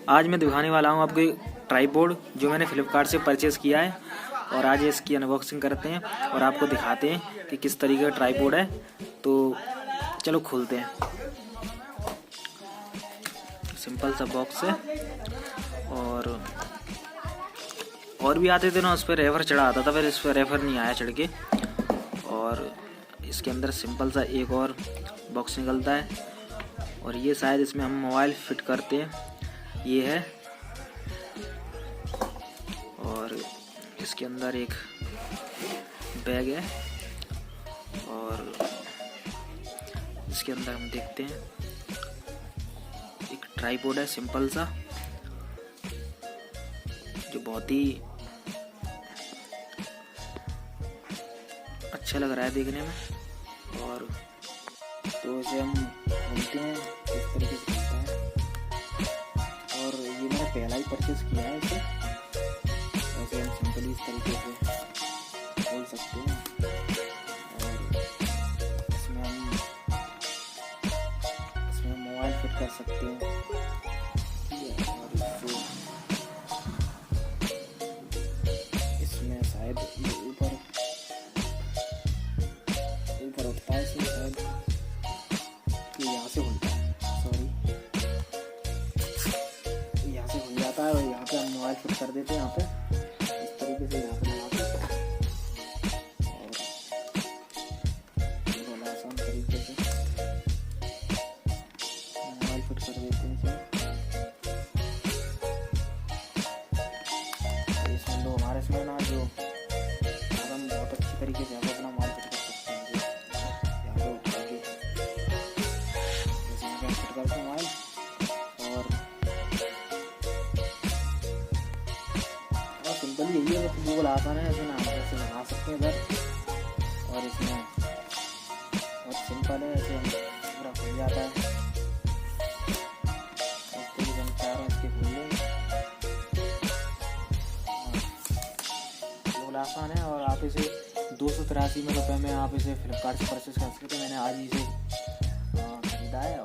आज मैं दिखाने वाला हूँ आपको ट्राइपॉड जो मैंने फ्लिपकार्ट से परचेज़ किया है, और आज इसकी अनबॉक्सिंग करते हैं और आपको दिखाते हैं कि किस तरीके का ट्राइपॉड है। तो चलो खोलते हैं। सिंपल सा बॉक्स है, और भी आते थे ना, उस पर रेफर चढ़ा आता था, फिर इस पर रेफर नहीं आया चढ़ के। और इसके अंदर सिंपल सा एक और बॉक्स निकलता है, और ये शायद इसमें हम मोबाइल फिट करते हैं, ये है। और इसके अंदर एक बैग है, और इसके अंदर हम देखते हैं एक ट्राइपॉड है सिंपल सा, जो बहुत ही अच्छा लग रहा है देखने में। और तो इसे हम खोलते हैं किस तरीके से खोलता है। और ये मैंने पहला ही परचेज किया है इसे, वैसे हम सिंपली इस तरीके से खोल सकते हैं। और इसमें मोबाइल फिट कर सकते हैं। और इसमें शायद ऊपर उठता है, इसमें शायद यहाँ से खुलता है, सॉरी यहाँ से खुल जाता है, और यहाँ पे हम मोबाइल फिट कर देते हैं। यहाँ पे इस तरीके से यहाँ पे लगा के और आसान तरीके से मोबाइल फिट कर देते हैं। इसमें लो हमारे इसमें ना जो हम बहुत अच्छी तरीके से अपना मोबाइल फिट कर सकते हैं। मोबाइल और सिंपल यही है, बस गूगल आसान है, ऐसे ना ऐसे बना सकते हैं इधर। और इसमें बहुत सिंपल है, ऐसे पूरा खुल जाता है। इस तरीके से हम चारों इसके खोल लेंगे। गूगल आसान है, और आप इसे 283 रुपये में आप इसे फ्लिपकार्ट से परचेज कर सकते हैं। मैंने आज ही इसे खरीदा है।